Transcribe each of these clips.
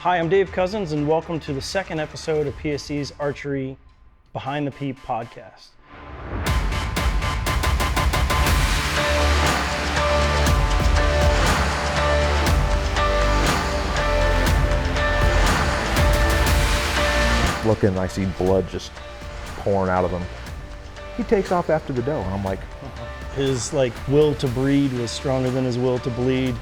Hi, I'm Dave Cousins, and welcome to the second episode of PSC's Archery Behind the Peep podcast. Looking, and I see blood just pouring out of him. He takes off after the doe, and I'm like, His will to breed was stronger than his will to bleed.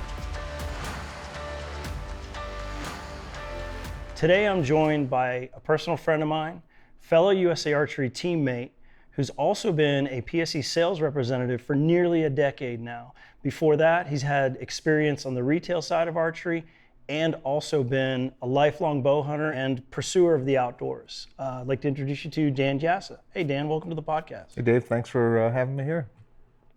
Today I'm joined by a personal friend of mine, fellow USA Archery teammate, who's also been a PSC sales representative for nearly a decade now. Before that, he's had experience on the retail side of archery and also been a lifelong bow hunter and pursuer of the outdoors. I'd like to introduce you to Dan Jasa. Hey Dan, welcome to the podcast. hey Dave, thanks for having me here.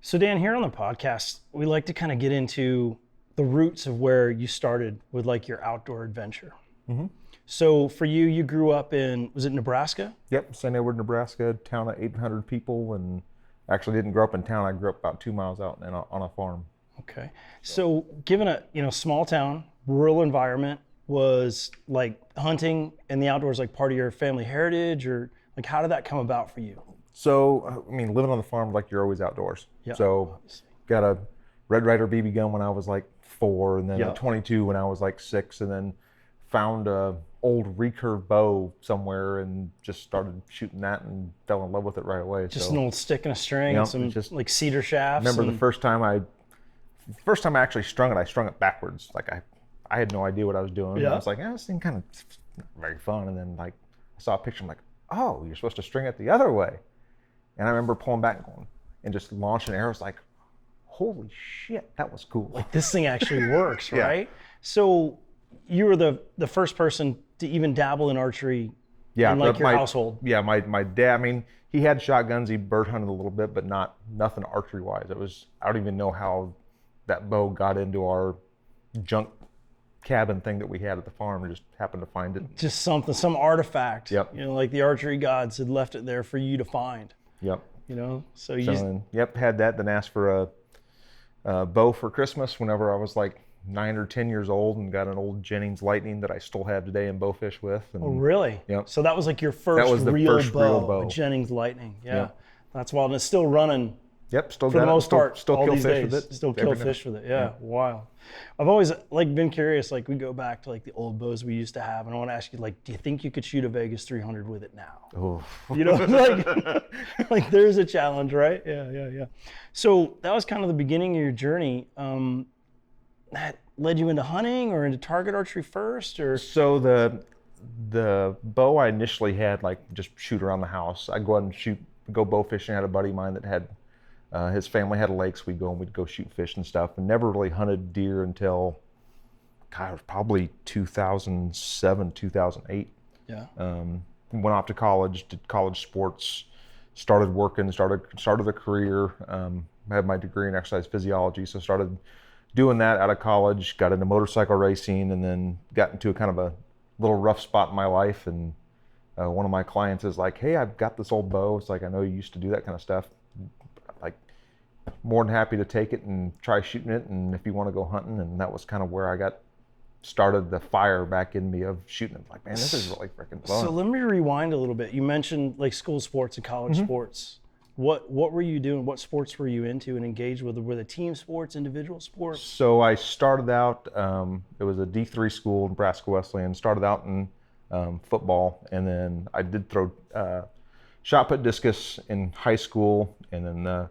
So Dan, here on the podcast, we like to kind of get into the roots of where you started with your outdoor adventure. Mm-hmm. So for you, you grew up in, was it Nebraska? Yep, St. Edward, Nebraska, town of 800 people, and actually didn't grow up in town. I grew up about 2 miles out on a farm. Okay. So given a small town, rural environment, was hunting and the outdoors part of your family heritage, or how did that come about for you? So, living on the farm, you're always outdoors. Yeah, so obviously. Got a Red Ryder BB gun when I was 4, and then Yeah. a 22 when I was 6, and then found a old recurve bow somewhere and just started shooting that and fell in love with it right away. Just an old stick and a string, Yep, and some just cedar shafts. Remember the first time I actually strung it, I strung it backwards. I had no idea what I was doing. Yeah. I was this thing kind of very fun. And then I saw a picture, I'm oh, you're supposed to string it the other way. And I remember pulling back and going and just launching arrows holy shit, that was cool. This thing actually works, Yeah. right? So you were the first person to even dabble in archery in your household. Yeah, my dad, he had shotguns, he bird hunted a little bit, but nothing archery wise. I don't even know how that bow got into our junk cabin thing that we had at the farm. We just happened to find it. Just some artifact. Yep. The archery gods had left it there for you to find. Yep. So you had that, then asked for a bow for Christmas whenever I was 9 or 10 years old, and got an old Jennings Lightning that I still have today and bowfish with. And, Oh, really? Yep. So that was your first That was the real first bow, real bow. a Jennings Lightning. Yeah. Yep. That's wild. And it's still running. Yep, still For got the it. most part, still all kill these fish days, with it. still kill fish with it. Yeah, wow. I've always been curious. We go back to the old bows we used to have, and I want to ask you, do you think you could shoot a Vegas 300 with it now? Oh. There's a challenge, right? Yeah. So that was kind of the beginning of your journey. That led you into hunting or into target archery first, or? So the bow I initially had just shoot around the house. I'd go out and go bow fishing. I had a buddy of mine that had his family had lakes. We'd go shoot fish and stuff, and never really hunted deer until it was probably 2007, 2008. Yeah. Went off to college, did college sports, started working, started a career. Had my degree in exercise physiology, so started doing that out of college. Got into motorcycle racing, and then got into a kind of a little rough spot in my life. And one of my clients is hey, I've got this old bow. It's I know you used to do that kind of stuff. More than happy to take it and try shooting it, and if you want to go hunting. And that was kind of where I got started the fire back in me of shooting it. Man, this is really freaking fun. So let me rewind a little bit. You mentioned school sports and college sports. What were you doing? What sports were you into and engaged with? Were the team sports, individual sports? So I started out, it was a D3 school, Nebraska Wesleyan. Started out in football, and then I did throw shot put discus in high school, and then the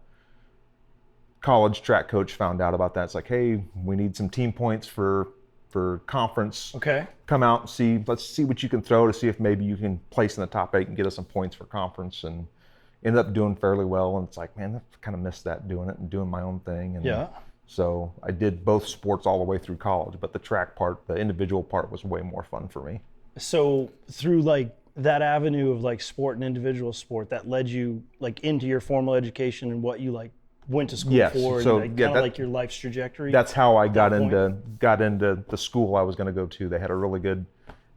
college track coach found out about that. It's hey, we need some team points for conference. Okay. Come out and let's see what you can throw to see if maybe you can place in the top 8 and get us some points for conference. And ended up doing fairly well. And it's man, I kind of missed that, doing it and doing my own thing. And yeah. So I did both sports all the way through college, but the track part, the individual part, was way more fun for me. So through that avenue of sport and individual sport, that led you into your formal education and what you went to school Yes. for, So, and yeah, your life's trajectory. That's how I got point? into the school I was going to go to. They had a really good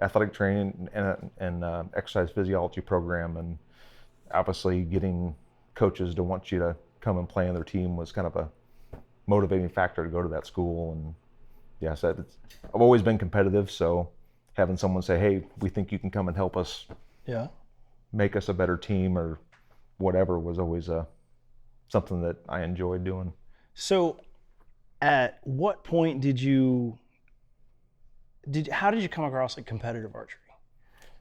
athletic training and exercise physiology program, and obviously getting coaches to want you to come and play on their team was kind of a motivating factor to go to that school. And yeah, so I've always been competitive, so having someone say, hey, we think you can come and help us Yeah. make us a better team or whatever was always something that I enjoyed doing. So at what point how did you come across like competitive archery?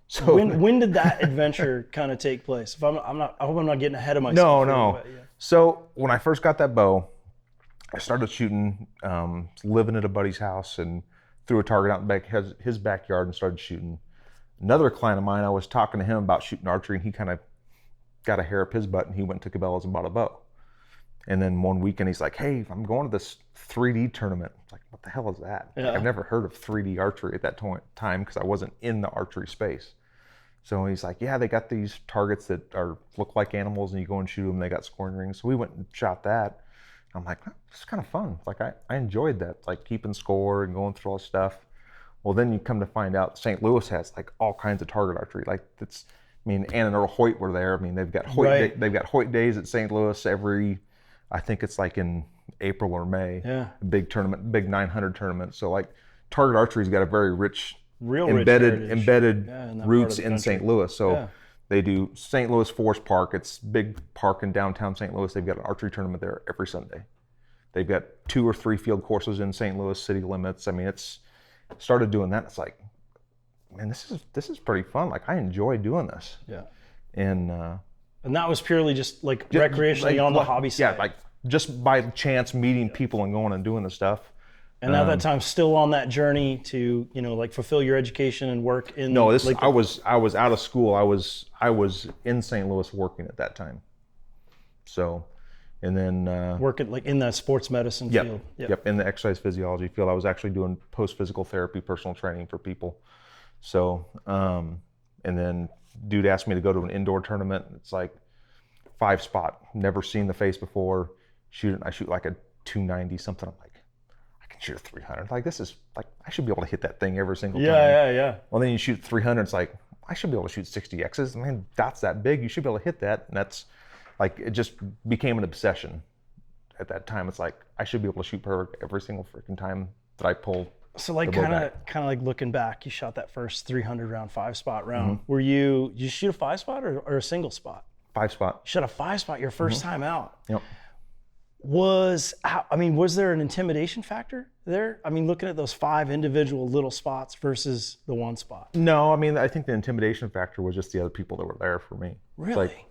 So When did that adventure kind of take place? If I hope I'm not getting ahead of myself. No. But yeah. So when I first got that bow, I started shooting, living at a buddy's house, and threw a target out in back his backyard and started shooting. Another client of mine, I was talking to him about shooting archery, and he kind of got a hair up his butt, and he went to Cabela's and bought a bow. And then one weekend he's like, hey, I'm going to this 3D tournament. I'm like, what the hell is that? Yeah. I've never heard of 3D archery at that time because I wasn't in the archery space. So he's like, yeah, they got these targets that look like animals, and you go and shoot them. They got scoring rings. So we went and shot that. I'm like, oh, this is kind of fun. Like I enjoyed that, like keeping score and going through all this stuff. Well, then you come to find out St. Louis has like all kinds of target archery. Like Ann and Earl Hoyt were there. I mean, they've got Hoyt. They've got Hoyt days at St. Louis I think it's like in April or May. Yeah. A big tournament, big 900 tournament. So like target archery's got a very rich, Rich embedded in roots in St. Louis. So Yeah. they do St. Louis Forest Park. It's a big park in downtown St. Louis. They've got an archery tournament there every Sunday. They've got 2 or 3 field courses in St. Louis city limits. I mean, it's started doing that. It's like, man, this is pretty fun. Like I enjoy doing this. Yeah. And that was purely just like recreationally on the hobby side. Yeah, like just by chance meeting people and going and doing the stuff. And at that time, still on that journey to, like fulfill your education and work in. No, I was out of school. I was in St. Louis working at that time. So, and then working like in that sports medicine field. Yep, in the exercise physiology field. I was actually doing post-physical therapy, personal training for people. So, and then dude asked me to go to an indoor tournament. It's like 5 spot, never seen the face before. I shoot like a 290 something. I'm like, I can shoot a 300. Like this is like, I should be able to hit that thing every single time. Yeah. Well, then you shoot 300. It's like, I should be able to shoot 60 X's. I mean, that's that big. You should be able to hit that. And that's like, it just became an obsession at that time. It's like, I should be able to shoot perfect every single freaking time that I pull. So like kind of like looking back, you shot that first 300 round 5 spot round. Did you shoot a 5 spot or a single spot? 5 spot. You shot a 5 spot your first time out. Yep. Was there an intimidation factor there? I mean, looking at those 5 individual little spots versus the 1 spot. No, I mean, I think the intimidation factor was just the other people that were there for me. Really? It's like,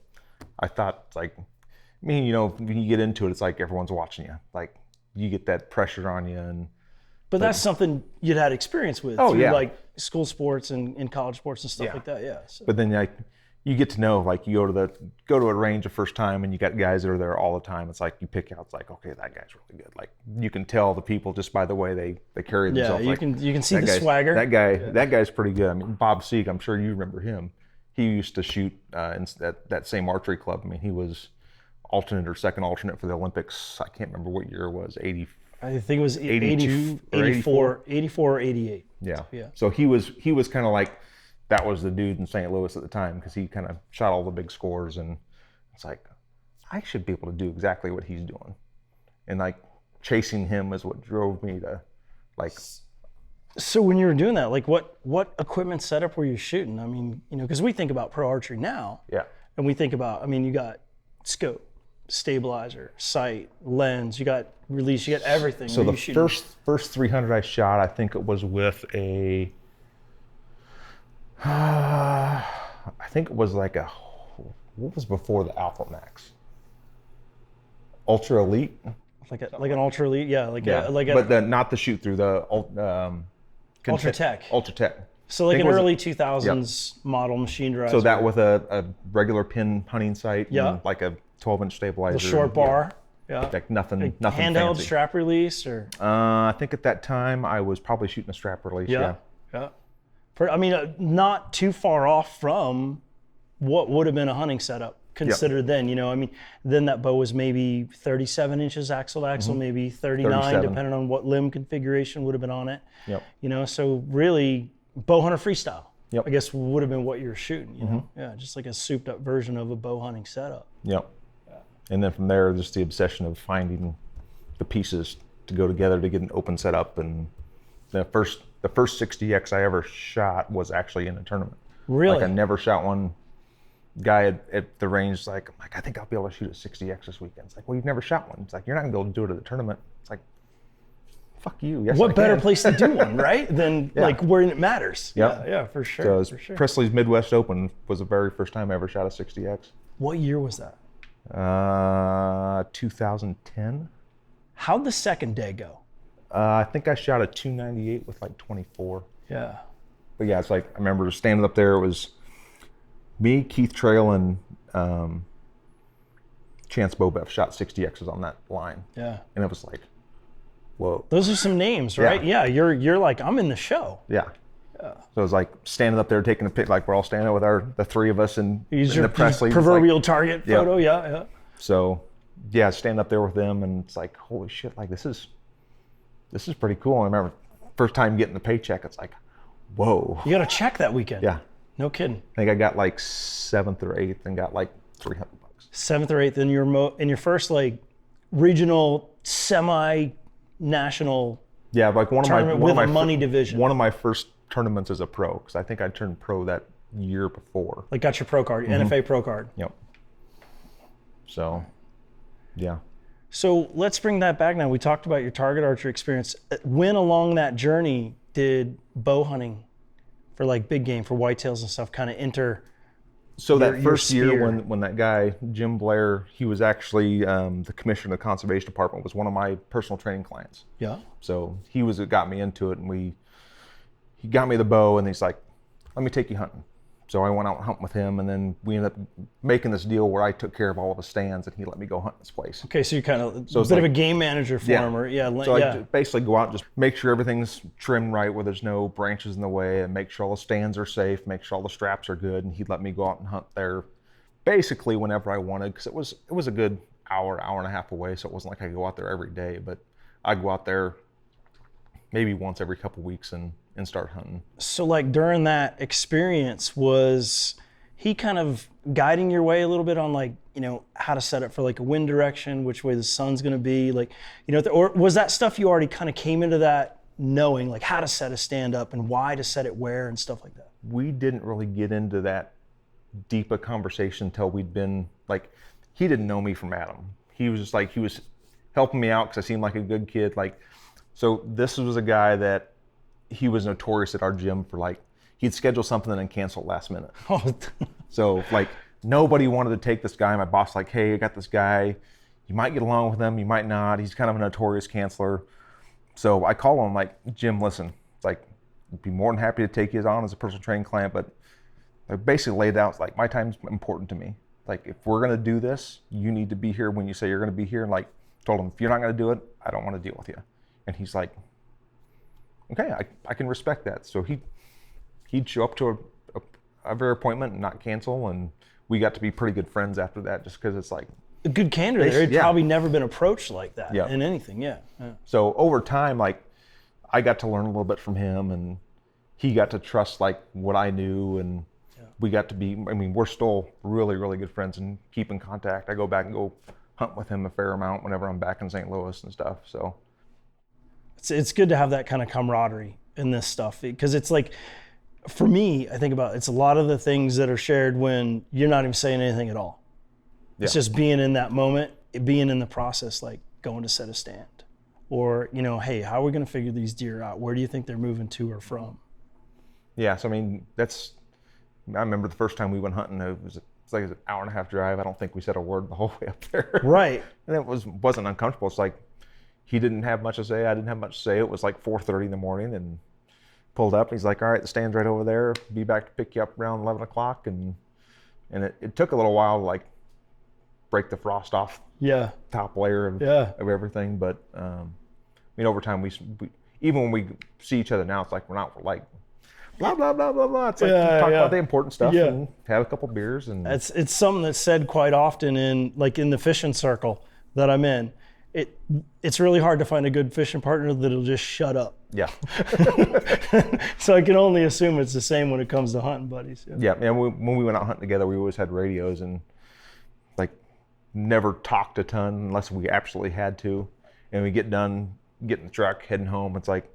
I thought, like, I mean, when you get into it, it's like everyone's watching you. Like, you get that pressure on you. But that's something you'd had experience with through like school sports and college sports and stuff like that. Yeah. So. But then like you get to know, like you go to a range the first time and you got guys that are there all the time. It's like you pick out, it's like, okay, that guy's really good. Like you can tell the people just by the way they carry themselves. Yeah, you can see the swagger. That guy's pretty good. I mean, Bob Sieg, I'm sure you remember him. He used to shoot in that same archery club. I mean, he was alternate or second alternate for the Olympics. I can't remember what year it was, I think it was 82 or 84 or 88. Yeah. Yeah. So he was kind of like, that was the dude in St. Louis at the time because he kind of shot all the big scores, and it's like, I should be able to do exactly what he's doing. And like chasing him is what drove me to like. So when you were doing that, like what equipment setup were you shooting? I mean, because we think about pro archery now. Yeah. And we think about, you got scope, stabilizer, sight, lens, you got release, you got everything. So the first 300 I shot, I think it was with a, I think it was like what was before the Alpha Max? Ultra Elite? Like an Ultra Elite, yeah. But not the shoot through, the Ultra Tech. Ultra Tech. So like an early 2000s model machine drive. So that with a regular pin hunting sight, and like a 12-inch stabilizer. The short bar. Yeah. Like nothing handheld fancy. Strap release or? I think at that time I was probably shooting a strap release. Yeah. Not too far off from what would have been a hunting setup considered then. Then that bow was maybe 37 inches axle to axle, maybe 39, depending on what limb configuration would have been on it. Yep. So really bow hunter freestyle. Yep. I guess would have been what you're shooting. Yeah, just like a souped up version of a bow hunting setup. Yep. And then from there, just the obsession of finding the pieces to go together to get an open setup. And the the first 60X I ever shot was actually in a tournament. Really? Like I never shot one. Guy at the range like, I think I'll be able to shoot a 60X this weekend. It's like, well, you've never shot one. It's like, you're not gonna be able to do it at the tournament. It's like, fuck you. Yes, what I better can. place to do one, right? Than like where it matters. Yep. Yeah, for sure. So for sure. Presley's Midwest Open was the very first time I ever shot a 60X. What year was that? 2010. How'd the second day go? I think I shot a 298 with like 24. Yeah. But yeah, it's like, I remember standing up there, it was me, Keith Trail, and Chance Bobev shot 60Xs on that line. Yeah. And it was like, whoa. Those are some names, right? Yeah, you're like, I'm in the show. Yeah. So it was like standing up there taking a pic, like we're all standing with the three of us in the Presley. Proverbial target photo, yeah. So yeah, stand up there with them, and it's like, holy shit, like this is pretty cool. I remember first time getting the paycheck, it's like, whoa. You got a check that weekend. Yeah. No kidding. I think I got like 7th or 8th and got like $300. 7th or 8th in your first like regional semi-national Yeah, like one tournament of with my a money division. One of my first tournaments as a pro, because I think I turned pro that year before. Like got your pro card, NFA pro card. Yep. So, yeah. So let's bring that back now. We talked about your target archery experience. When along that journey did bow hunting for like big game, for whitetails and stuff, kind of enter? So that first year when that guy, Jim Blair, he was actually the commissioner of the conservation department, was one of my personal training clients. Yeah. So he got me into it, and he got me the bow, and he's like, let me take you hunting. So I went out and hunting with him, and then we ended up making this deal where I took care of all of the stands, and he let me go hunt this place. Okay, so you're kind of a bit of a game manager for him, or So I basically go out and just make sure everything's trimmed right, where there's no branches in the way, and make sure all the stands are safe, make sure all the straps are good, and he'd let me go out and hunt there basically whenever I wanted, because it was a good hour and a half away, so it wasn't like I go out there every day, but I'd go out there maybe once every couple weeks and start hunting. So like during that experience, was he kind of guiding your way a little bit on like, you know, how to set up for like a wind direction, which way the sun's gonna be, like, you know, or was that stuff you already kind of came into that knowing, like how to set a stand up and why to set it where and stuff like that? We didn't really get into that deep a conversation until we'd been, like, he didn't know me from Adam. He was just like, he was helping me out because I seemed like a good kid. Like, so this was a guy that he was notorious at our gym for, like, he'd schedule something and then cancel last minute. So like nobody wanted to take this guy. My boss like, hey, I got this guy. You might get along with him, you might not. He's kind of a notorious canceller. So I call him like, Jim, listen, it's like, I'd be more than happy to take you on as a personal training client, but I basically laid out, like, my time's important to me. Like, if we're gonna do this, you need to be here when you say you're gonna be here. And like, told him, if you're not gonna do it, I don't want to deal with you. And he's like, okay, I can respect that. So he'd show up to every appointment and not cancel, and we got to be pretty good friends after that, just because it's like a good candor there. He'd probably never been approached like that in anything. Yeah. So over time, like, I got to learn a little bit from him, and he got to trust like what I knew, and we got to be, I mean, we're still really, really good friends and keep in contact. I go back and go hunt with him a fair amount whenever I'm back in St. Louis and stuff. So it's good to have that kind of camaraderie in this stuff, because it's like, for me, I think about it's a lot of the things that are shared when you're not even saying anything at all. It's just being in that moment, being in the process, like going to set a stand, or, you know, hey, how are we going to figure these deer out? Where do you think they're moving to or from? Yeah, so I mean, I remember the first time we went hunting, it's like an hour and a half drive. I don't think we said a word the whole way up there. Right. And it wasn't uncomfortable. It's like, he didn't have much to say, I didn't have much to say. It was like 4:30 in the morning, and pulled up. He's like, all right, the stand's right over there. Be back to pick you up around 11 o'clock. And it took a little while to like break the frost off top layer of everything. But I mean, over time, we even when we see each other now, it's like we're like blah, blah, blah, blah, blah. It's like talk about the important stuff and have a couple beers. And it's something that's said quite often in the fishing circle that I'm in. It's really hard to find a good fishing partner that'll just shut up. Yeah. So I can only assume it's the same when it comes to hunting buddies. Yeah, and when we went out hunting together, we always had radios and like never talked a ton unless we absolutely had to. And we get done, get in the truck, heading home. It's like,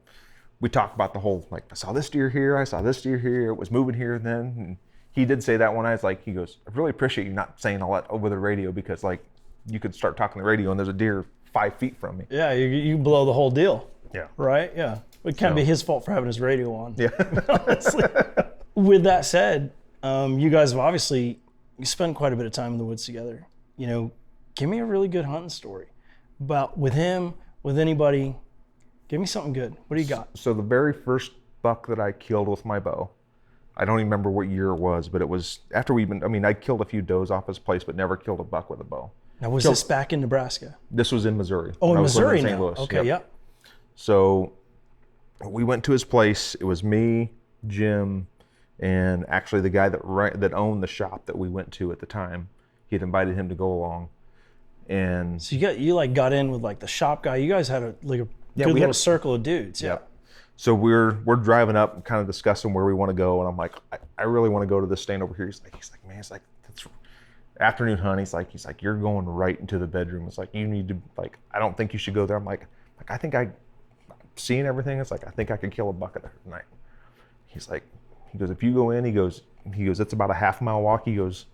we talked about the whole, like, I saw this deer here, I saw this deer here, it was moving here then. And he did say that one night, like, he goes, I really appreciate you not saying all that over the radio, because like you could start talking the radio and there's a deer 5 feet from me. Yeah, you blow the whole deal. Yeah. Right? Yeah. It can't be his fault for having his radio on. Yeah. Honestly. With that said, you guys have obviously spent quite a bit of time in the woods together. You know, give me a really good hunting story about with him, with anybody. Give me something good. What do you got? So the very first buck that I killed with my bow, I don't even remember what year it was, but it was after I killed a few does off his place, but never killed a buck with a bow. Now, was this back in Nebraska? This was in Missouri. Oh, in Missouri St. now. Louis. Okay, Yep. yeah. So we went to his place. It was me, Jim, and actually the guy that owned the shop that we went to at the time. He had invited him to go along. And So you got in with like the shop guy. You guys had a good little circle of dudes. Yeah. So we're driving up, kind of discussing where we want to go, and I'm like, I really want to go to this stand over here. He's like, man, it's like that's afternoon hunt. He's like, you're going right into the bedroom. It's like you need to I don't think you should go there. I'm like I think I'm seeing everything. It's like I think I could kill a buck there tonight. He goes, if you go in, he goes, it's about a half-mile walk. He goes,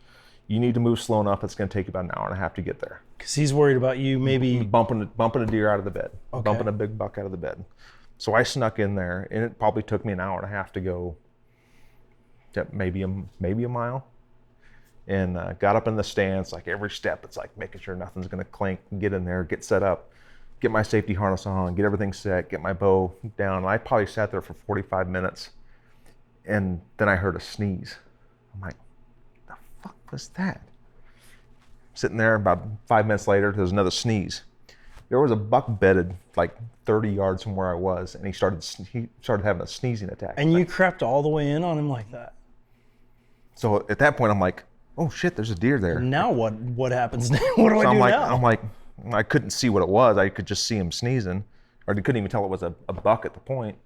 you need to move slow enough. It's going to take you about an hour and a half to get there. Because he's worried about you maybe bumping a deer out of the bed, Okay. bumping a big buck out of the bed. So I snuck in there, and it probably took me an hour and a half to go, maybe a mile, and got up in the stands. Like every step, it's like making sure nothing's going to clink. Get in there, get set up, get my safety harness on, get everything set, get my bow down. And I probably sat there for 45 minutes, and then I heard a sneeze. I'm like, the fuck was that? Sitting there, about 5 minutes later, there's another sneeze. There was a buck bedded like 30 yards from where I was, and he started having a sneezing attack. And you crept all the way in on him like that. So at that point, I'm like, oh shit, there's a deer there. Now what happens now? What do I do now? I'm like, I couldn't see what it was. I could just see him sneezing, or I couldn't even tell it was a buck at the point.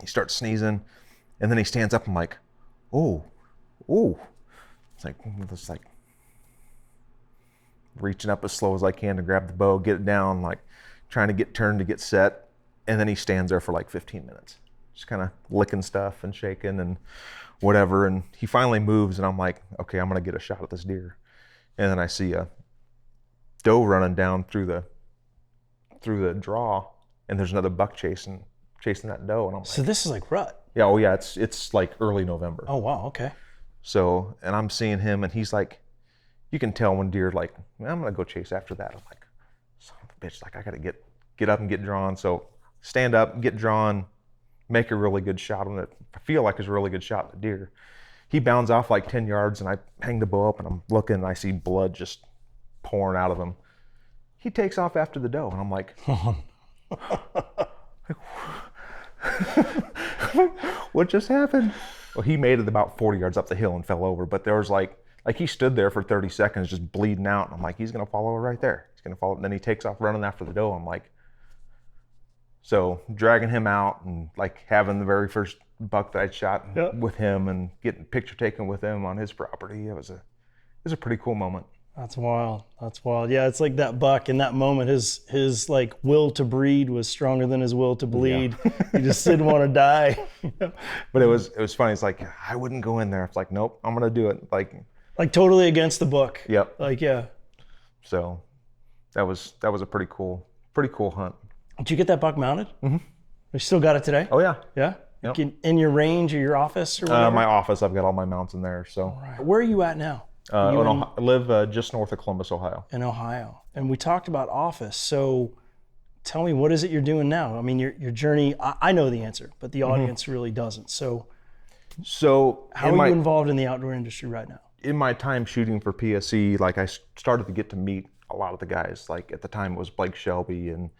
He starts sneezing, and then he stands up. I'm like, oh. It's like reaching up as slow as I can to grab the bow, get it down, like trying to get turned to get set. And then he stands there for like 15 minutes, just kind of licking stuff and shaking and whatever. And he finally moves, and I'm like, okay, I'm going to get a shot at this deer. And then I see a doe running down through the draw, and there's another buck chasing that doe. And I'm like, So this is like rut. yeah, oh yeah, it's like early November. Oh, wow, okay. So, and I'm seeing him, and he's like, you can tell when deer like, man, I'm gonna go chase after that. I'm like, son of a bitch, like I gotta get up and get drawn. So stand up, get drawn, make a really good shot on it. I feel like it's a really good shot at the deer. He bounds off like 10 yards, and I hang the bow up, and I'm looking, and I see blood just pouring out of him. He takes off after the doe, and I'm like, what just happened? Well, he made it about 40 yards up the hill and fell over, but there was like he stood there for 30 seconds just bleeding out, and I'm like, he's gonna fall over right there. He's gonna fall, and then he takes off running after the doe. I'm like, so dragging him out and like having the very first buck that I'd shot with him and getting a picture taken with him on his property. It was a pretty cool moment. That's wild. That's wild. Yeah, it's like that buck in that moment, his like will to breed was stronger than his will to bleed. Yeah. He just didn't want to die. But it was funny. It's like, I wouldn't go in there. It's like, nope, I'm gonna do it. Like totally against the book. Yep. Like, yeah. So that was a pretty cool hunt. Did you get that buck mounted? Mm-hmm. You still got it today? Oh yeah. Yeah. Yep. In your range or your office or whatever? My office. I've got all my mounts in there. So. Right. Where are you at now? I live just north of Columbus, Ohio. In Ohio. And we talked about office. So tell me, what is it you're doing now? I mean, your journey, I know the answer, but the audience really doesn't. So how are you involved in the outdoor industry right now? In my time shooting for PSE, like I started to get to meet a lot of the guys. Like at the time it was Blake Shelby, and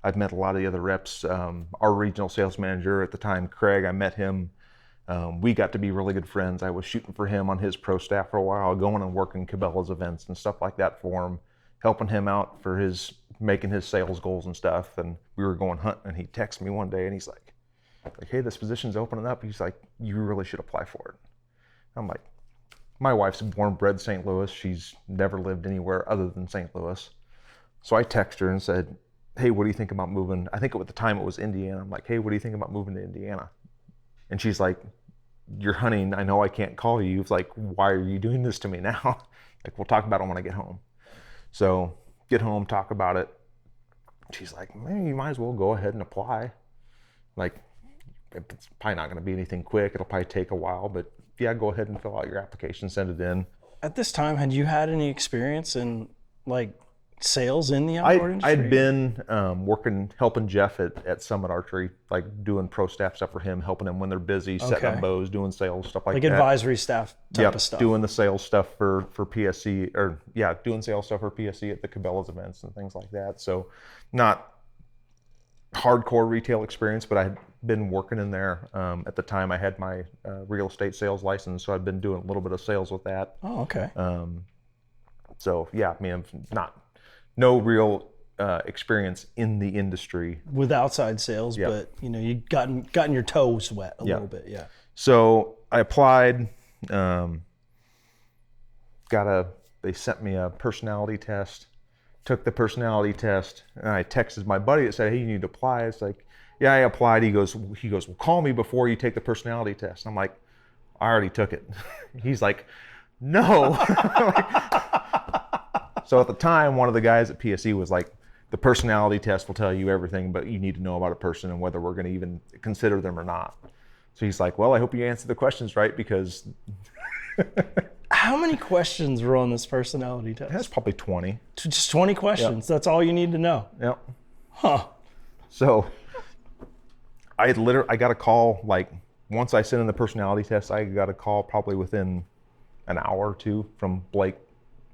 I've met a lot of the other reps. Our regional sales manager at the time, Craig, I met him. We got to be really good friends. I was shooting for him on his pro staff for a while, going and working Cabela's events and stuff like that for him, helping him out for making his sales goals and stuff. And we were going hunting, and he texted me one day, and he's like, hey, this position's opening up. He's like, you really should apply for it. I'm like, my wife's born and bred St. Louis. She's never lived anywhere other than St. Louis. So I texted her and said, hey, what do you think about moving? I think at the time it was Indiana. I'm like, hey, what do you think about moving to Indiana? And she's like, you're hunting. I know I can't call you. It's like, why are you doing this to me now? Like, we'll talk about it when I get home. So get home, talk about it. She's like, maybe you might as well go ahead and apply. Like, it's probably not going to be anything quick. It'll probably take a while, but yeah, go ahead and fill out your application, send it in. At this time, had you had any experience in like sales in the outdoor industry? I'd been working, helping Jeff at Summit Archery, like doing pro staff stuff for him, helping him when they're busy, setting up bows, doing sales, stuff like that. Like advisory staff type of stuff. Doing the sales stuff for PSC, or yeah, doing sales stuff for PSC at the Cabela's events and things like that. So not hardcore retail experience, but I had been working in there. At the time I had my real estate sales license, so I'd been doing a little bit of sales with that. Oh, okay. So yeah, I mean, I'm no real experience in the industry with outside sales, but you know, you gotten your toes wet a little bit. Yeah. So I applied, they sent me a personality test, took the personality test, and I texted my buddy that said, hey, you need to apply. It's like, yeah, I applied. He goes, well, call me before you take the personality test. I'm like, I already took it. He's like, no. So at the time, one of the guys at PSE was like, the personality test will tell you everything, but you need to know about a person and whether we're going to even consider them or not. So he's like, well, I hope you answer the questions right, because... How many questions were on this personality test? That's probably 20. Just 20 questions. Yep. That's all you need to know. Yep. Huh. So I got a call, like, once I sent in the personality test, I got a call probably within an hour or two from Blake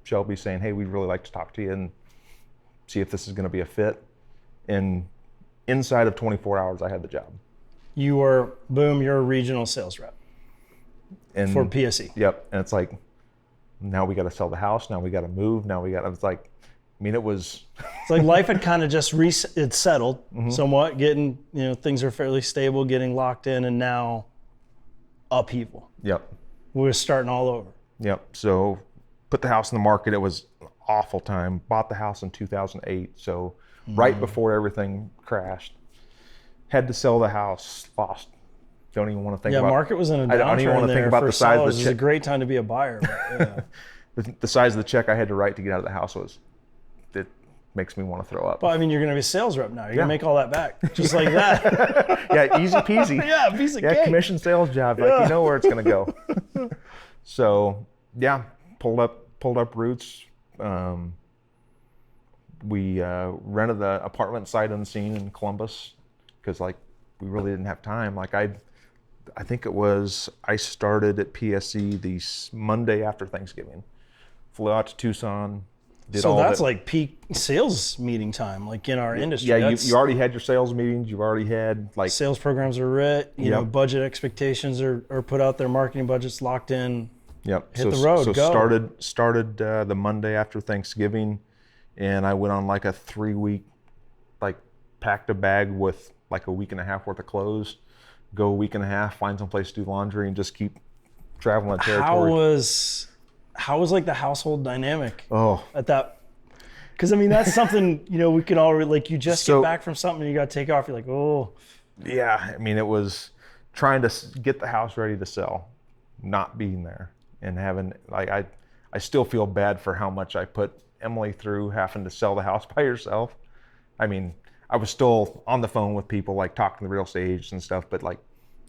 Shelby saying, hey, we'd really like to talk to you and see if this is going to be a fit. And inside of 24 hours, I had the job. You're a regional sales rep for PSE. Yep. And it's like, now we got to sell the house. Now we got to move. I was like, I mean, it's like life had kind of just it's settled somewhat, getting, you know, things are fairly stable, getting locked in, and now upheaval. Yep. We're starting all over. Yep. So put the house in the market. It was an awful time. Bought the house in 2008. So right before everything crashed. Had to sell the house, lost. Don't even want to think about it. Yeah, market was in a downturn. I don't even want to think about the size of the check. It was a great time to be a buyer. But, yeah. The size of the check I had to write to get out of the house it makes me want to throw up. Well, I mean, you're going to be a sales rep now. You're going to make all that back, just like that. Yeah, easy peasy. Yeah, piece of cake. Yeah, commission sales job. Like, you know where it's going to go. So, yeah, pulled up roots. We rented the apartment sight unseen in Columbus because, like, we really didn't have time. Like, I think I started at PSE the Monday after Thanksgiving. Flew out to Tucson. So that's like peak sales meeting time, like in our industry. Yeah, you already had your sales meetings. You've already had like sales programs are writ. You know, budget expectations are put out there. Marketing budgets locked in. Yep. Hit the road. So go. started the Monday after Thanksgiving, and I went on like a 3-week, like packed a bag with like a week and a half worth of clothes. Go a week and a half, find some place to do laundry, and just keep traveling the territory. How was like the household dynamic at that? Because I mean, that's something, you know, we can all like, you just get back from something and you got to take off. You're like, oh. Yeah, I mean, it was trying to get the house ready to sell, not being there, and having like I still feel bad for how much I put Emily through having to sell the house by herself. I mean, I was still on the phone with people, like talking to the real estate agents and stuff, but like,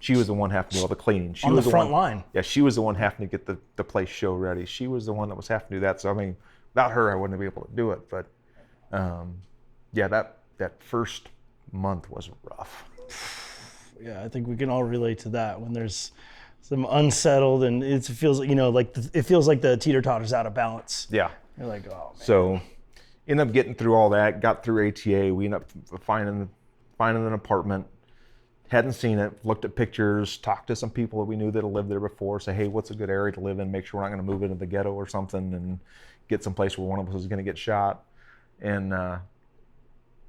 she was the one having to do all the cleaning. She on was the front line. Yeah, she was the one having to get the place show ready. She was the one that was having to do that. So I mean, without her, I wouldn't be able to do it. But yeah, that first month was rough. Yeah, I think we can all relate to that when there's some unsettled and it feels, you know, like it feels like the teeter-totter's out of balance. Yeah. You're like, oh man. So ended up getting through all that. Got through ATA. We ended up finding an apartment. Hadn't seen it, looked at pictures, talked to some people that we knew that had lived there before, say, hey, what's a good area to live in? Make sure we're not going to move into the ghetto or something and get someplace where one of us is going to get shot. And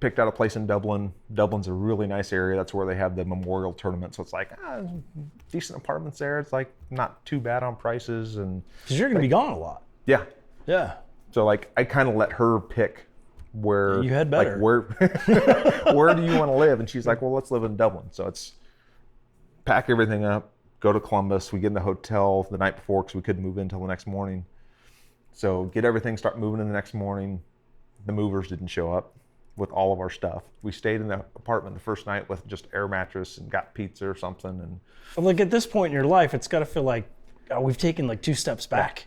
picked out a place in Dublin. Dublin's a really nice area. That's where they have the memorial tournament. So it's like, decent apartments there. It's like not too bad on prices. And because you're going to be gone a lot. Yeah. Yeah. So like I kind of let her pick where You had better. Like where where do you want to live? And she's like, well, let's live in Dublin. So it's pack everything up, go to Columbus. We get in the hotel the night before because we couldn't move in until the next morning. So get everything, start moving in the next morning. The movers didn't show up with all of our stuff. We stayed in the apartment the first night with just air mattress and got pizza or something. And Like at this point in your life, it's got to feel like we've taken like 2 steps back.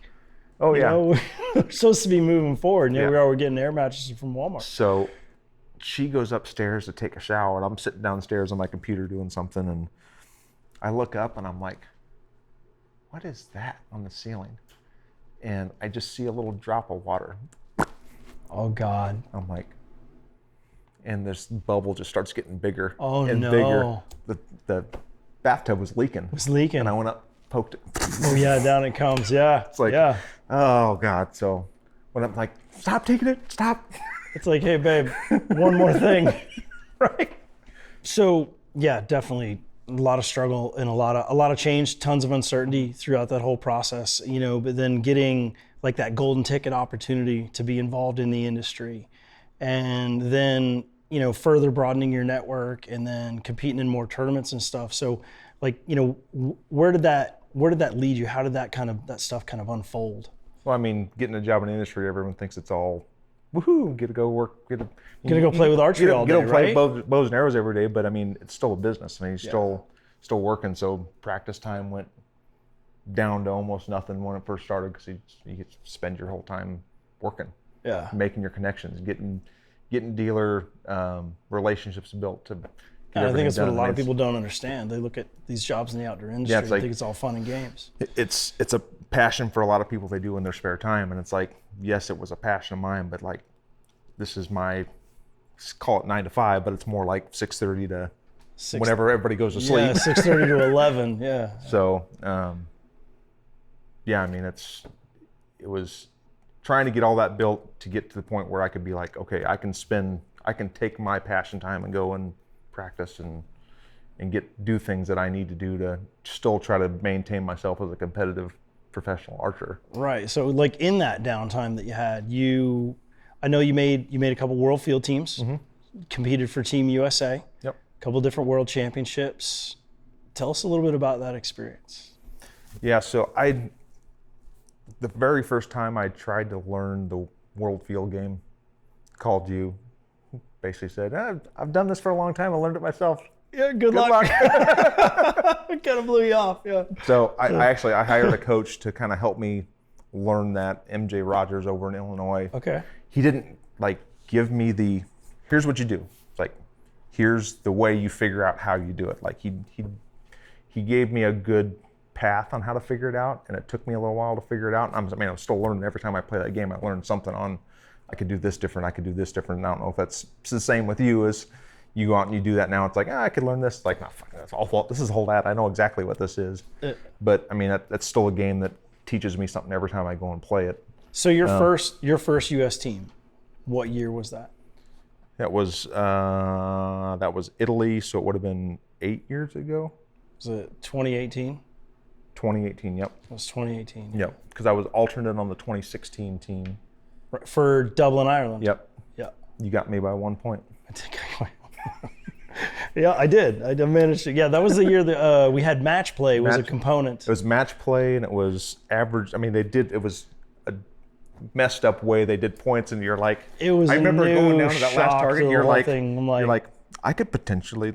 oh yeah, We're supposed to be moving forward. And here Yeah. we're getting air mattresses from Walmart. So she goes upstairs to take a shower, and I'm sitting downstairs on my computer doing something, and I look up and I'm like, what is that on the ceiling? And I just see a little drop of water. Oh God. I'm like, and this bubble just starts getting bigger Oh, and no. bigger. The bathtub was leaking. It's leaking. And I went up, poked it. Oh yeah, down it comes. Yeah. It's like, yeah. oh God. So when I'm like, stop taking it, stop. It's like, hey babe, one more thing. Right. So yeah, definitely a lot of struggle and a lot of change, tons of uncertainty throughout that whole process, but then getting like that golden ticket opportunity to be involved in the industry, and then, further broadening your network and then competing in more tournaments and stuff. So like, where did that lead you? How did that stuff kind of unfold? Well, I mean, getting a job in the industry, everyone thinks it's all woohoo, get to go work, Gonna go play with archery all day, get to play right? bows and arrows every day, but I mean, it's still a business. I mean, you're still working, so practice time went down to almost nothing when it first started because you get to spend your whole time working, Yeah. making your connections, getting dealer relationships built to get And I think everything it's what a done. lot of people don't understand. They look at these jobs in the outdoor industry and like- think it's all fun and games. It's a passion for a lot of people. They do in their spare time, and it's like, yes, it was a passion of mine, but like, this is my, call it 9 to 5, but it's more like 6:30 to whenever everybody goes to sleep. Yeah, 6:30 to 11. Yeah. So, yeah, I mean, it was trying to get all that built to get to the point where I could be like, okay, I can take my passion time and go and practice and do things that I need to do to still try to maintain myself as a competitive professional archer. Right. So like in that downtime that you had, I know you made a couple world field teams, competed for Team USA, Yep. a couple different world championships. Tell us a little bit about that experience. Yeah, so the very first time I tried to learn the world field game, called you, basically said, I've done this for a long time, I learned it myself. Yeah, good luck. It kind of blew you off, yeah. So I hired a coach to kind of help me learn that, MJ Rogers over in Illinois. Okay. He didn't like give me here's what you do. Like, here's the way you figure out how you do it. Like he gave me a good path on how to figure it out, and it took me a little while to figure it out. And I'm still learning every time I play that game. I learned something on, I could do this different, I could do this different. And I don't know if that's the same with you as you go out and you do that now. It's like, I could learn this. It's like, no, fuck, that's awful. This is a whole lot. I know exactly what this is. But I mean, that's still a game that teaches me something every time I go and play it. So your first US team, what year was that? That was Italy, so it would have been 8 years ago. Was it 2018? 2018, yep. It was 2018. Yep, because I was alternate on the 2016 team. Right, for Dublin, Ireland. Yep. Yeah. You got me by 1 point. I think yeah, I did. I managed to. Yeah, that was the year that we had match play was a component. It was match play, and it was average. I mean, it was a messed up way they did points, and you're like, It was. I remember a going new down to that last shock target, to and the you're whole like, thing. I'm you're like, I could potentially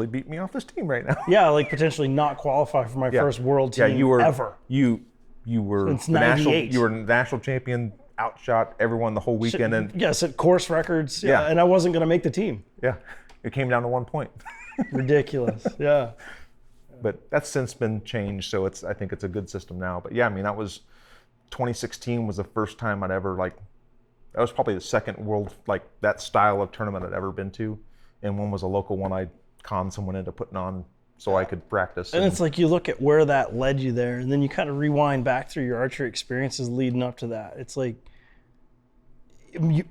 beat me off this team right now. yeah, like potentially not qualify for my first world team ever. You were Since the national. 98. You were national champion. Outshot everyone the whole weekend, and Yes, at course records. Yeah, Yeah. and I wasn't going to make the team. yeah, it came down to 1 point. Ridiculous. Yeah. But that's since been changed, so I think it's a good system now. But yeah, I mean, that was 2016 was the first time I'd ever that was probably the second world that style of tournament I'd ever been to, and one was a local one I conned someone into putting on so I could practice. And it's like you look at where that led you there, and then you kind of rewind back through your archery experiences leading up to that. It's like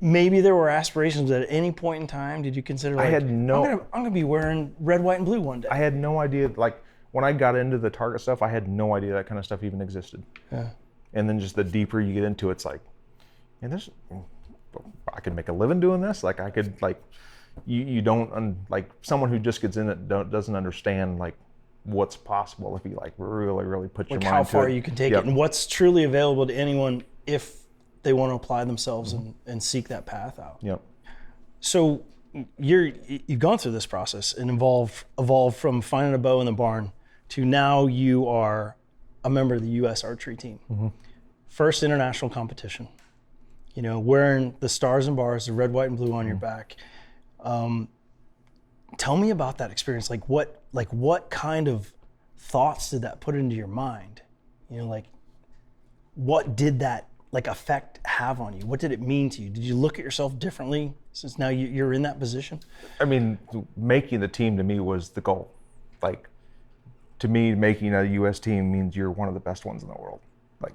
maybe there were aspirations at any point in time. Did you consider I had no. I'm gonna be wearing red, white, and blue one day? I had no idea. Like when I got into the target stuff, I had no idea that kind of stuff even existed. Yeah. And then just the deeper you get into it, it's like, and there's I could make a living doing this. Like I could like, you don't like someone who just gets in it doesn't understand like what's possible if you like really put your Like mind how to far it. you can take it and what's truly available to anyone if they want to apply themselves and seek that path out. Yep. So you've gone through this process and evolved from finding a bow in the barn to now you are a member of the U.S. archery team. First international competition, you know, wearing the stars and bars, the red, white, and blue on your back. Tell me about that experience. Like what kind of thoughts did that put into your mind? You know, like what did that like effect have on you? What did it mean to you? Did you look at yourself differently since now you're in that position? I mean, making the team to me was the goal. Like, to me, making a U.S. team means you're one of the best ones in the world. Like,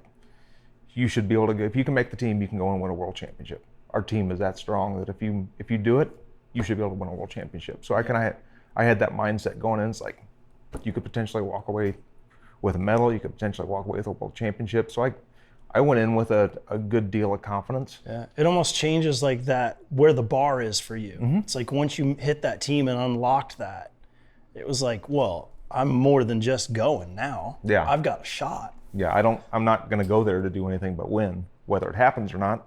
you should be able to go, if you can make the team, you can go and win a world championship. Our team is that strong that if you do it, you should be able to win a world championship. So I had that mindset going in. It's like, you could potentially walk away with a medal. You could potentially walk away with a world championship. So I went in with a good deal of confidence. Yeah, it almost changes like that where the bar is for you. It's like once you hit that team and unlocked that, it was like, well, I'm more than just going now. Yeah. I've got a shot. Yeah, I'm not going to go there to do anything but win. Whether it happens or not,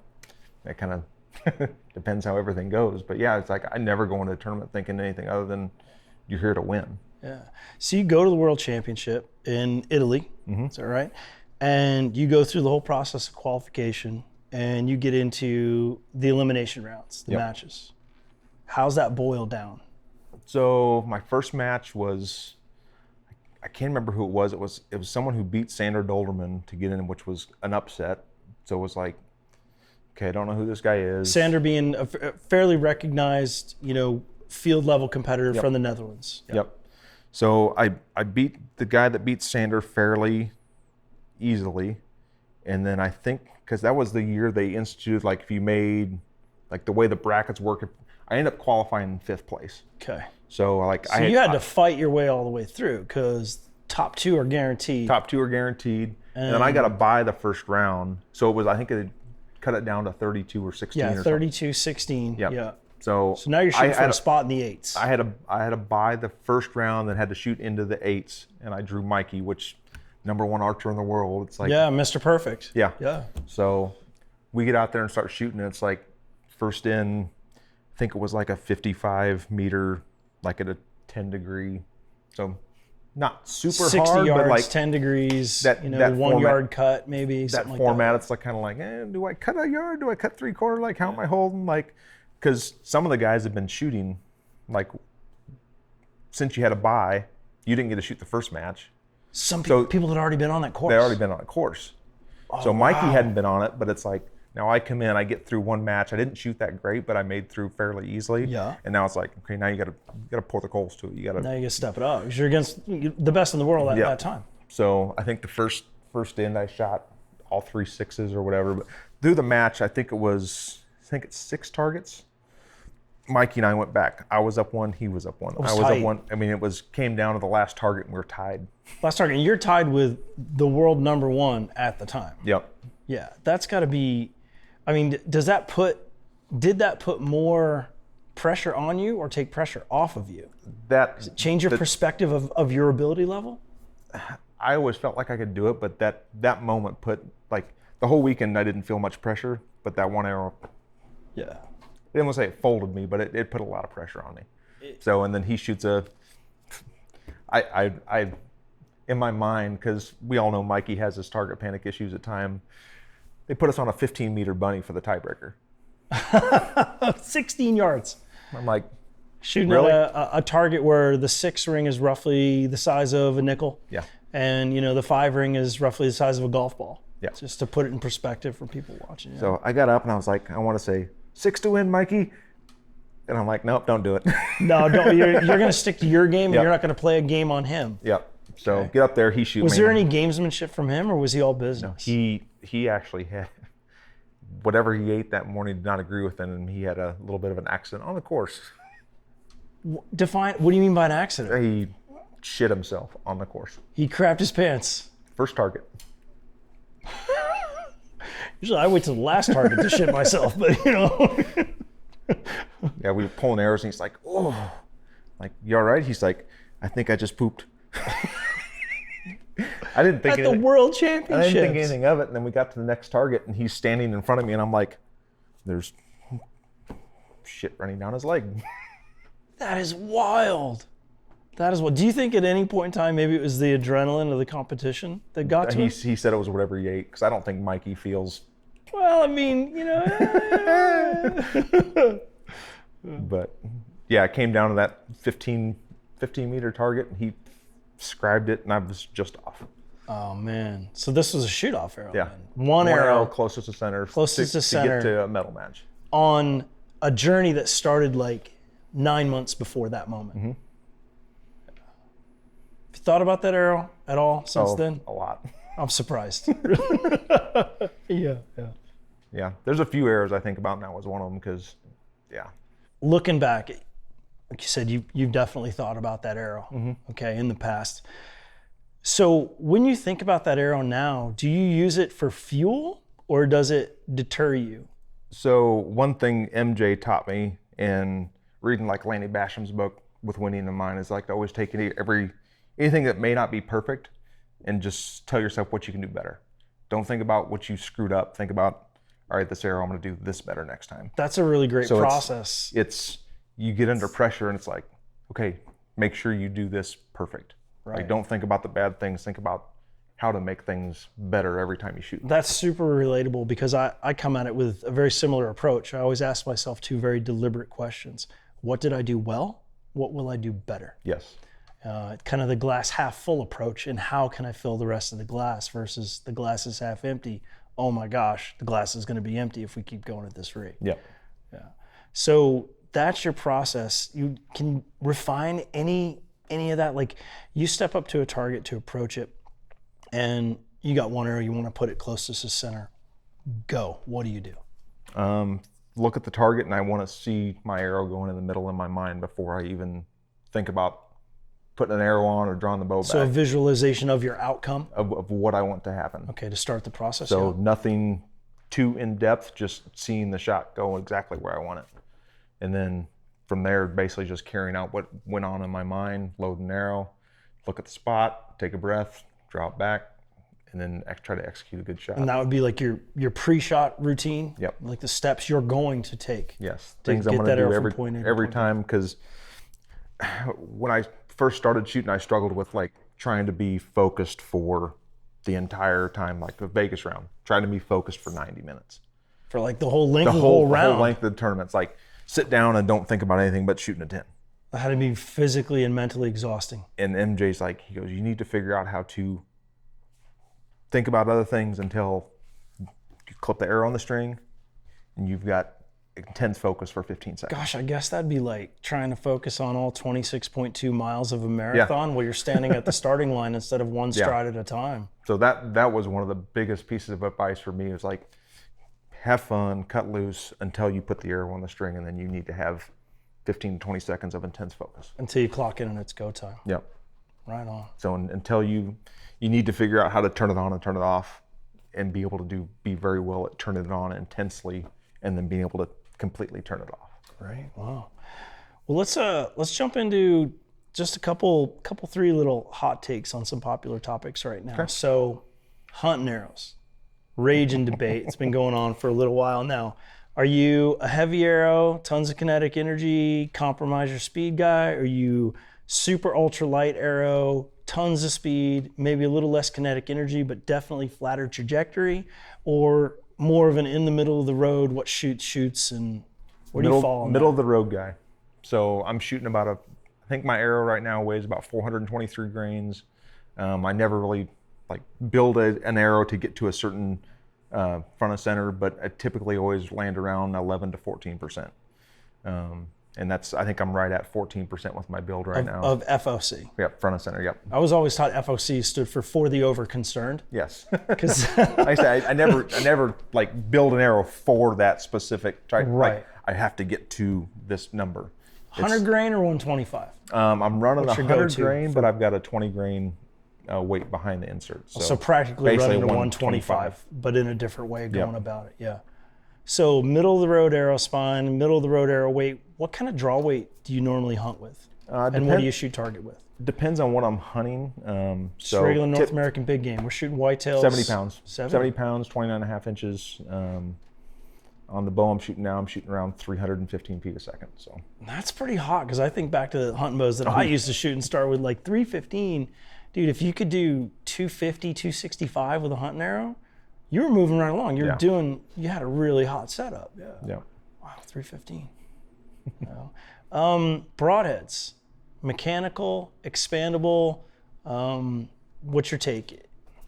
it kind of depends how everything goes. But yeah, it's like I never go into a tournament thinking anything other than you're here to win. Yeah. So you go to the World Championship in Italy, is that right? And you go through the whole process of qualification and you get into the elimination rounds, the matches. How's that boiled down? So my first match was, I can't remember who it was. It was someone who beat Sander Dolderman to get in, which was an upset. So it was like, okay, I don't know who this guy is. Sander being a fairly recognized, you know, field level competitor from the Netherlands. Yep. So I beat the guy that beat Sander fairly easily. And then I think, because that was the year they instituted, like if you made, like the way the brackets work, I ended up qualifying in 5th place. Okay. So like So you had to fight your way all the way through because top 2 are guaranteed. Top 2 are guaranteed. And then I got to buy the first round. So it was, I think it cut it down to 32 or 16 or something. 32, 16. Yep. Yeah. So now you're shooting for a spot in the 8s. I had to buy the first round, then had to shoot into the 8s, and I drew Mikey, which #1 archer in the world. It's like Mr. Perfect. Yeah. Yeah. So we get out there and start shooting, and it's like first in, I think it was like a 55 meter, like at a 10 degree. So not super 60 hard, yards, but like 10 degrees, that 1 format, yard cut maybe. That format, it's like kind of like, do I cut a yard? Do I cut 3/4? Like how am I holding? Like, because some of the guys have been shooting, like since you had a bye, you didn't get to shoot the first match. Some people had already been on that course. They already been on a course. So Mikey hadn't been on it, but it's like, now I come in, I get through one match. I didn't shoot that great, but I made through fairly easily. Yeah. And now it's like, okay, now you gotta pour the coals to it. Now you gotta step it up because you're against the best in the world at that time. So I think the first end I shot all 3 6s or whatever. But through the match, I think it's 6 targets. Mikey and I went back. I was up 1, he was up 1. I was tight. up 1. I mean, came down to the last target and we were tied. Last target, and you're tied with the world #1 at the time. Yep. Yeah, that's got to be. I mean, did that put more pressure on you or take pressure off of you? Does it change your perspective of your ability level? I always felt like I could do it, but that moment put, like, the whole weekend I didn't feel much pressure, but that one arrow. Yeah. I didn't want to say it folded me, but it put a lot of pressure on me. So, and then he shoots I in my mind, because we all know Mikey has his target panic issues at time, they put us on a 15-meter bunny for the tiebreaker. 16 yards. I'm like, shooting really? at a target where the 6 ring is roughly the size of a nickel. Yeah. And the 5 ring is roughly the size of a golf ball. Yeah. Just to put it in perspective for people watching. Yeah. So I got up and I was like, I want to say 6 to win, Mikey. And I'm like, nope, don't do it. No, don't. You're going to stick to your game, and you're not going to play a game on him. Yep. So get up there, he shoots. Was there any gamesmanship from him, or was he all business? No, he actually had whatever he ate that morning did not agree with him, and he had a little bit of an accident on the course. Define. What do you mean by an accident? He shit himself on the course. He crapped his pants. First target. Usually I wait till the last target to shit myself, but you know. Yeah, we were pulling arrows, and he's like, "Oh, like you all right?" He's like, "I think I just pooped." I didn't think At the World Championships. I didn't think anything of it, and then we got to the next target, and he's standing in front of me, and I'm like, "There's shit running down his leg." That is wild. That is what. Do you think at any point in time maybe it was the adrenaline of the competition that got to him? He said it was whatever he ate, because I don't think Mikey feels. Well, I mean, you know. But yeah, it came down to that 15 meter target, and he scribed it, and I was just off. Oh man! So this was a shoot-off arrow. Yeah, then. One arrow closest to center. Closest to center. To get to a medal match. On a journey that started like 9 months before that moment. Mm-hmm. Have you thought about that arrow at all since then? A lot. I'm surprised. Yeah. Yeah, there's a few arrows I think about, and that was one of them, because, yeah. Looking back, like you said, you've definitely thought about that arrow, okay, in the past. So when you think about that arrow now, do you use it for fuel or does it deter you? So one thing MJ taught me in reading like Lanny Basham's book with Winning in Mind is like to always take anything that may not be perfect and just tell yourself what you can do better. Don't think about what you screwed up. Think about, all right, this arrow, I'm going to do this better next time. That's a really great process. It's you get under pressure and it's like, okay, make sure you do this perfect. Right. Like, don't think about the bad things. Think about how to make things better every time you shoot. That's super relatable because I come at it with a very similar approach. I always ask myself two very deliberate questions. What did I do well? What will I do better? Yes. Kind of the glass half full approach, and how can I fill the rest of the glass versus the glass is half empty. Oh my gosh, the glass is going to be empty if we keep going at this rate. Yeah. So that's your process. You can refine any of that. Like you step up to a target to approach it, and you got one arrow, you want to put it closest to center. Go. What do you do? Look at the target, and I want to see my arrow going in the middle in my mind before I even think about putting an arrow on or drawing the bow back. So a visualization of your outcome? Of what I want to happen. Okay, to start the process. So nothing too in-depth, just seeing the shot go exactly where I want it. And then from there, basically just carrying out what went on in my mind, load an arrow, look at the spot, take a breath, draw it back, and then try to execute a good shot. And that would be like your pre-shot routine? Yep. Like the steps you're going to take. Yes. Things I'm going to do every time, because when I first started shooting, I struggled with like trying to be focused for the entire time, like the Vegas round, trying to be focused for 90 minutes. For like the whole length of the whole round? The whole length of the tournament. It's like sit down and don't think about anything but shooting a 10. That had to be physically and mentally exhausting. And MJ's like, he goes, you need to figure out how to think about other things until you clip the arrow on the string and you've got intense focus for 15 seconds. Gosh, I guess that'd be like trying to focus on all 26.2 miles of a marathon while you're standing at the starting line instead of one stride at a time. So that was one of the biggest pieces of advice for me. It was like, have fun, cut loose until you put the arrow on the string, and then you need to have 15 to 20 seconds of intense focus. Until you clock in and it's go time. Yep. Right on. So until you need to figure out how to turn it on and turn it off and be able to be very well at turning it on intensely and then being able to completely turn it off. Right. Wow. Well, let's jump into just a couple three little hot takes on some popular topics right now. Okay. So, hunting arrows, rage and debate. It's been going on for a little while now. Are you a heavy arrow, tons of kinetic energy, compromise your speed guy? Are you super ultra light arrow, tons of speed, maybe a little less kinetic energy, but definitely flatter trajectory? Or more of an in the middle of the road, what shoots, and where do you fall on middle of the road guy. So I'm shooting about I think my arrow right now weighs about 423 grains. I never really like build an arrow to get to a certain front of center, but I typically always land around 11 to 14%. And I think I'm right at 14% with my build right now. Of FOC. Yep, front of center, yep. I was always taught FOC stood for the over concerned. Yes. Because like I say, I never like build an arrow for that specific. Right. Like, I have to get to this number. 100 grain or 125? I'm running 100 grain, but I've got a 20 grain weight behind the insert. So practically basically running to 125, but in a different way of going Yep. about it. Yeah. So middle of the road arrow spine, middle of the road arrow weight. What kind of draw weight do you normally hunt with? And what do you shoot target with? Depends on what I'm hunting. So regular North American big game. We're shooting whitetails. 70 pounds. 70 pounds, 29.5 inches. On the bow I'm shooting around 315 feet a second. So that's pretty hot, because I think back to the hunting bows that I used to shoot and start with like 315. Dude, if you could do 250, 265 with a hunting arrow, you were moving right along. You had a really hot setup. Yeah. Yeah. Wow, 315. Broadheads, mechanical, expandable. What's your take?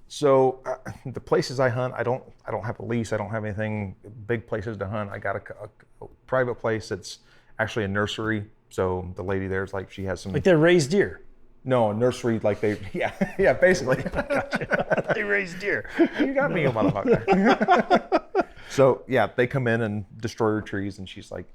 So the places I hunt, I don't have a lease. I don't have anything big places to hunt. I got a private place that's actually a nursery. So the lady there's like, she has some. Like they're raised deer. No, a nursery, like yeah, basically. Gotcha. They raise deer. You got me, motherfucker. So yeah, they come in and destroy her trees, and she's like,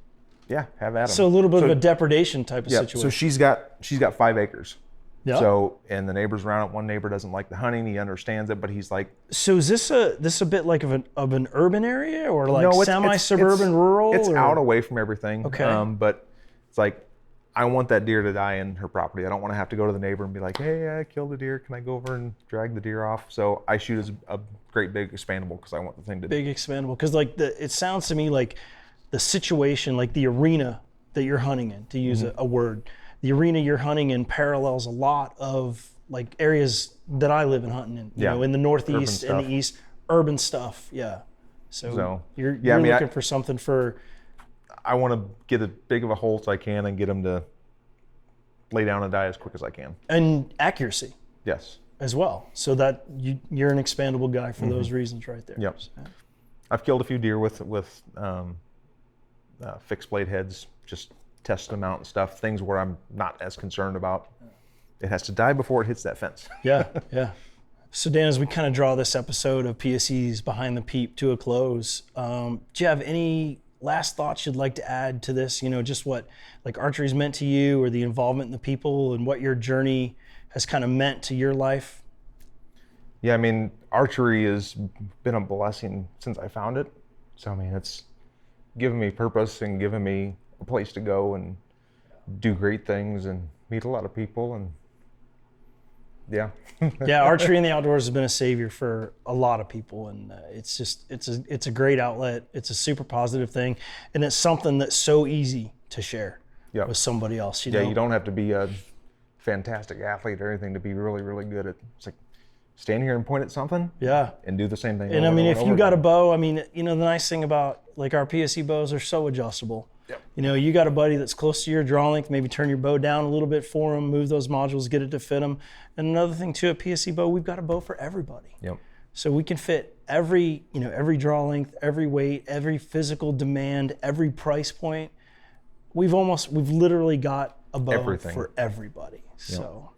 yeah, have at them. So a little bit of a depredation type of situation. So she's got 5 acres. Yeah. So, and the neighbors around it, one neighbor doesn't like the hunting, he understands it, but he's like. So is this a bit like of an urban area, or like No, semi-suburban, rural? It's out away from everything. Okay. But it's like, I want that deer to die in her property. I don't want to have to go to the neighbor and be like, hey, I killed a deer. Can I go over and drag the deer off? So I shoot as a great big expandable, because I want the thing to. Big expandable, because like it sounds to me like the situation, like the arena that you're hunting in, to use a word, the arena you're hunting in parallels a lot of like areas that I live and hunting in, you know, in the Northeast and the East, urban stuff. Yeah. So you're looking for something for. I want to get as big of a hole as I can and get them to lay down and die as quick as I can. And accuracy. Yes. As well. So that you're an expandable guy for those reasons right there. Yep. So. I've killed a few deer with fixed blade heads, just test them out and stuff, things where I'm not as concerned about. It has to die before it hits that fence. Yeah. So Dan, as we kind of draw this episode of PSE's Behind the Peep to a close, do you have any last thoughts you'd like to add to this? You know, just what like archery's meant to you, or the involvement in the people, and what your journey has kind of meant to your life? Yeah, I mean, archery has been a blessing since I found it. So, I mean, it's given me purpose and given me a place to go and do great things and meet a lot of people, and yeah. Yeah, archery in the outdoors has been a savior for a lot of people, and it's a great outlet. It's a super positive thing, and it's something that's so easy to share with somebody else. You know? You don't have to be a fantastic athlete or anything to be really, really good at. It's like stand here and point at something. Yeah. And do the same thing. And I mean, if you got a bow, I mean, you know, the nice thing about like our PSE bows are so adjustable. Yep. You know, you got a buddy that's close to your draw length, maybe turn your bow down a little bit for them, move those modules, get it to fit them. And another thing too, a PSE bow, we've got a bow for everybody. Yep. So we can fit every draw length, every weight, every physical demand, every price point. We've literally got a bow for everybody. Yep. So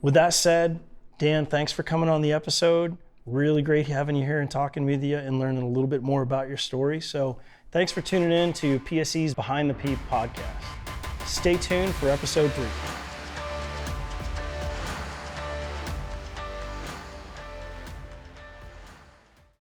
with that said, Dan, thanks for coming on the episode. Really great having you here and talking with you and learning a little bit more about your story. So thanks for tuning in to PSE's Behind the Peep podcast. Stay tuned for episode 3.